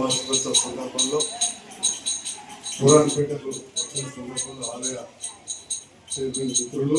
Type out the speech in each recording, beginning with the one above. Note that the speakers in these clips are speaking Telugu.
వార్షికోత్సవ సందర్భంలో పురాణపేటకు సందర్భంలో ఆలయ మిత్రులు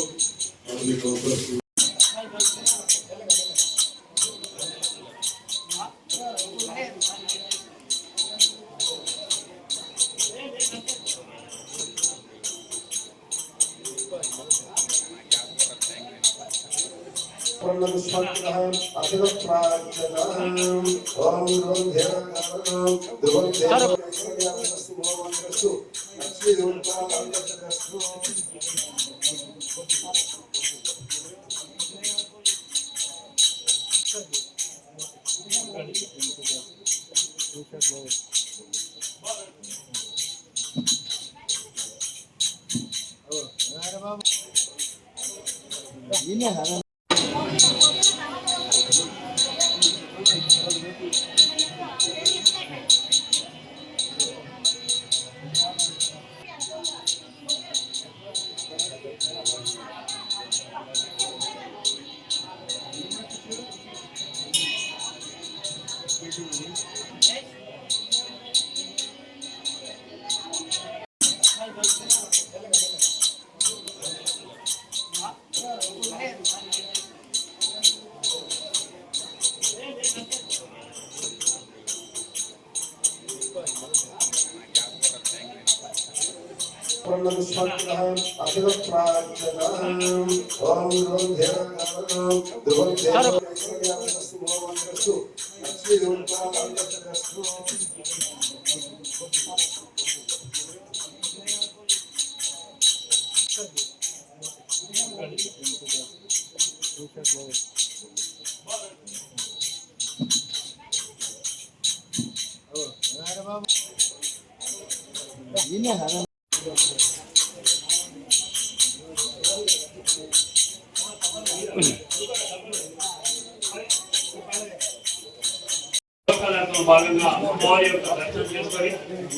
భాగంగా అమ్మవారి యొక్క దర్శనం చేసుకొని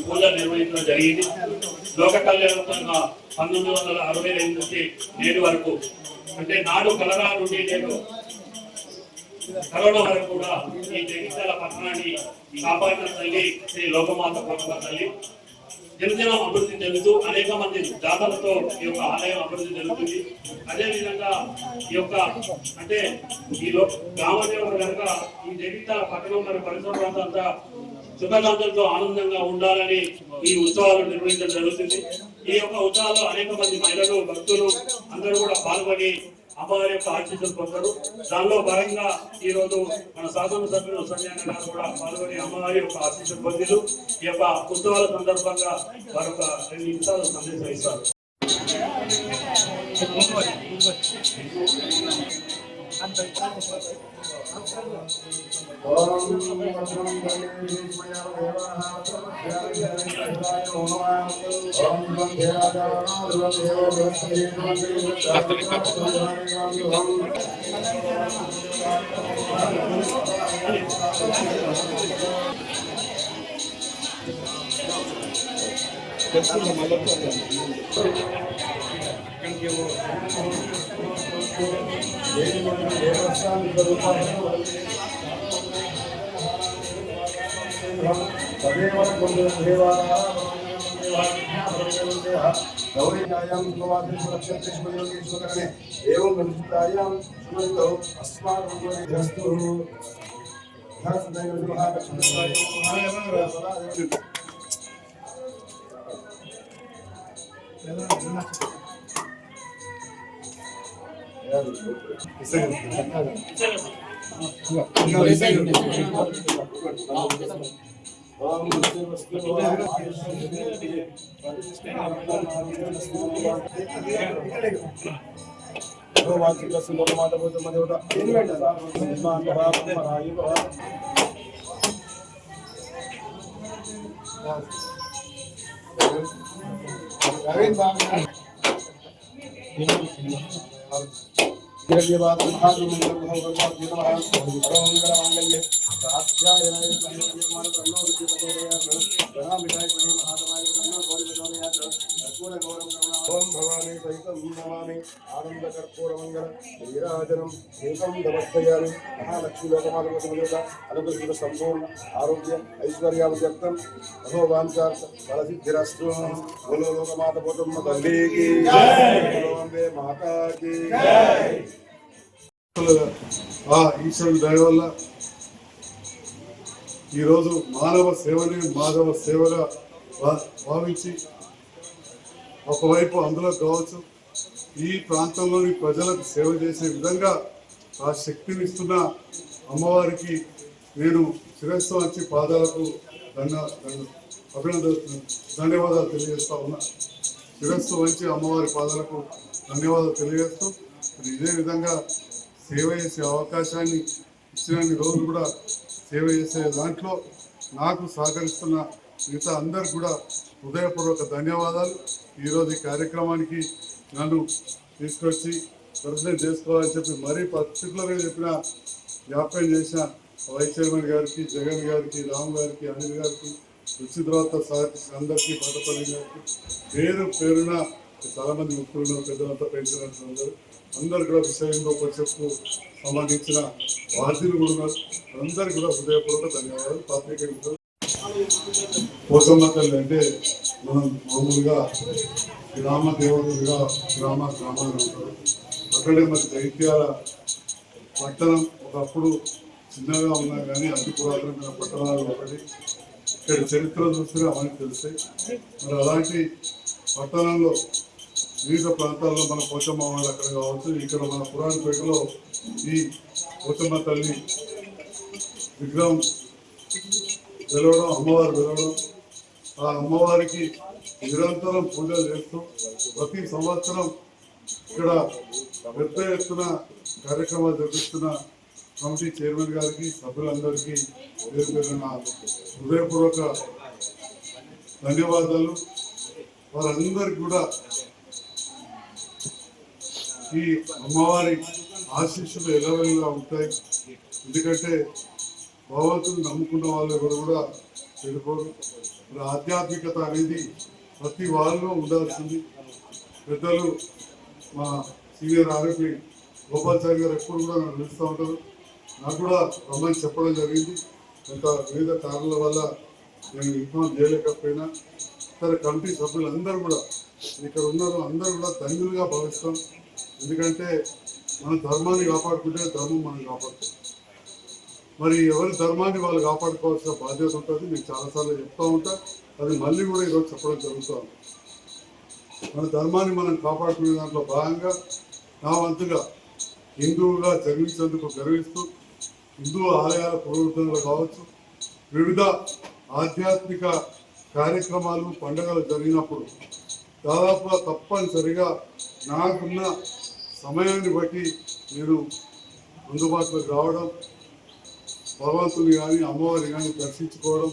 పూజలు నిర్వహించడం జరిగింది. లోక కళ్యాణంగా 1962 నుంచి నేటి వరకు, అంటే నాడు కలరా నుండి నేడు కరోనా వరకు కూడా ఈ జగిత్యాల పట్టణాన్ని కాపాడిన తల్లి శ్రీ లోకమాత కోటమ్మ తల్లి దినదినం అభివృద్ధి చెందుతూ అనేక మంది దాతలతో ఈ యొక్క ఆలయం అభివృద్ధి జరుగుతుంది. అదేవిధంగా ఈ యొక్క అంటే ఈ గ్రామదేవుడు కనుక ఈ జగిత్యాల పట్టణం మరియు పరిసర ప్రాంతాలంతా సుఖశాంతులతో ఆనందంగా ఉండాలని ఈ ఉత్సవాలు నిర్వహించడం జరుగుతుంది. ఈ యొక్క ఉత్సవాల్లో అనేక మంది మహిళలు భక్తులు అందరూ కూడా పాల్గొని అమ్మవారి యొక్క ఆశీస్సులు పొందరు. దానిలో భాగంగా ఈ రోజు మన శాసనసభ్యులు సంజయ్ గారు కూడా పాల్గొని అమ్మవారి యొక్క ఆశీస్సులు పొందిరు. ఈ యొక్క ఉత్సవాల సందర్భంగా వారు ఒక 2 నిమిషాలు సందేశం ఇస్తారు. ఓం భవానీ సహితం నమామి ఆనంద కర్పూరమంగళ నీరాజనం ఏకం నమస్కయామి మహాలక్ష్మి లోకమాత సమేత అనుగ్రహ సంపూర్ణ ఆరోగ్య ఐశ్వర్యాభివృద్ధం భగవాంచార్థ ఫలసిద్ధిరస్తు బోలో లోకమాత పోతమ్మ తల్లికి వందే మాతాకి ఆ ఈశ్వరుని దయ వల్ల ఈరోజు మానవ సేవని మాధవ సేవగా భావించి ఒకవైపు అందులో కావచ్చు ఈ ప్రాంతంలోని ప్రజలకు సేవ చేసే విధంగా ఆ శక్తిని ఇస్తున్న అమ్మవారికి నేను శిరస్సు వంచి పాదాలకు ధన్యవాదాలు తెలియజేస్తా ఉన్నా. శిరస్సు వంచి అమ్మవారి పాదాలకు ధన్యవాదాలు తెలియజేస్తూ ఇదే విధంగా సేవ చేసే అవకాశాన్ని ఇచ్చిన రోజులు కూడా సేవ చేసే దాంట్లో నాకు సహకరిస్తున్న మిగతా అందరికి కూడా హృదయపూర్వక ధన్యవాదాలు. ఈరోజు ఈ కార్యక్రమానికి నన్ను తీసుకొచ్చి ప్రెసిడెంట్ చేసుకోవాలని చెప్పి మరీ పర్టికులర్గా చెప్పిన జ్ఞాపకం చేసిన వైస్ చైర్మన్ గారికి, జగన్ గారికి, రామ్ గారికి, అనిల్ గారికి, రుచిద్రాత సార్ అందరికీ, బట్టపల్లి గారికి పేరు పేరున చాలా మంది ముఖ్యులు పెద్దలంతా పెంచినట్టు అందరు కూడా విషయంలో చెప్పు సంబంధించిన బాధ్యులు కూడా ఉన్నారు. అందరికీ కూడా హృదయపూర్వక ధన్యవాదాలు. పత్రిక పోషమ్మ తల్లి అంటే మనం మామూలుగా గ్రామ దేవతలుగా గ్రామాలు ఉంటారు. అక్కడే మరి దైత్యాల పట్టణం ఒకప్పుడు చిన్నగా ఉన్నా కానీ అతి పురాతనమైన పట్టణాలు ఒకటి. ఇక్కడ చరిత్ర చూస్తే అవన్నీ తెలుస్తాయి. మరి అలాంటి పట్టణంలో వివిధ ప్రాంతాల్లో మన పోచమ్మ వాళ్ళు అక్కడ కావచ్చు, ఇక్కడ మన పురాణపేటలో ఈ పోచమ్మ తల్లి విగ్రహం వెలవడం, అమ్మవారు వెలవడం, ఆ అమ్మవారికి నిరంతరం పూజలు చేస్తూ ప్రతి సంవత్సరం ఇక్కడ పెద్ద ఎత్తున కార్యక్రమాలు జరిపిస్తున్న కమిటీ చైర్మన్ గారికి, సభ్యులందరికీ పేరు పేరున హృదయపూర్వక ధన్యవాదాలు. వారందరికీ కూడా ఈ అమ్మవారి ఆశీస్సులు ఎలవెల్లా ఉంటాయి. ఎందుకంటే భగవంతుని నమ్ముకున్న వాళ్ళు ఎవరు కూడా చెడిపోరు. ఆధ్యాత్మికత అనేది ప్రతి వాళ్ళలో ఉండాల్సింది. పెద్దలు మా సీనియర్ ఆరోపి గోపాల్చారి గారు ఎప్పుడు కూడా నన్ను పిలుస్తూ ఉంటారు. నాకు కూడా రమ్మని చెప్పడం జరిగింది. కొంత వివిధ కారణాల వల్ల నేను ఇన్ఫార్మ్ చేయలేకపోయినా సరే కమిటీ సభ్యులందరూ కూడా ఇక్కడ ఉన్నారు. అందరూ కూడా ధన్యులుగా భావిస్తాం. ఎందుకంటే మన ధర్మాన్ని కాపాడుకుంటే ధర్మం మనం కాపాడుతాం. మరి ఎవరి ధర్మాన్ని వాళ్ళు కాపాడుకోవాల్సిన బాధ్యత ఉంటుంది. నేను చాలాసార్లు చెప్తూ ఉంటా, అది మళ్ళీ కూడా ఈరోజు చెప్పడం జరుగుతూ ఉంటుంది. మన ధర్మాన్ని మనం కాపాడుకునే దాంట్లో భాగంగా నా వంతుగా హిందువుగా జన్మించేందుకు గర్విస్తూ హిందూ ఆలయాల పునరుద్ధరణలు కావచ్చు, వివిధ ఆధ్యాత్మిక కార్యక్రమాలు పండుగలు జరిగినప్పుడు దాదాపుగా తప్పనిసరిగా నాకున్న సమయాన్ని బట్టి నేను అందుబాటులోకి రావడం, భగవంతుని కానీ అమ్మవారిని కానీ దర్శించుకోవడం,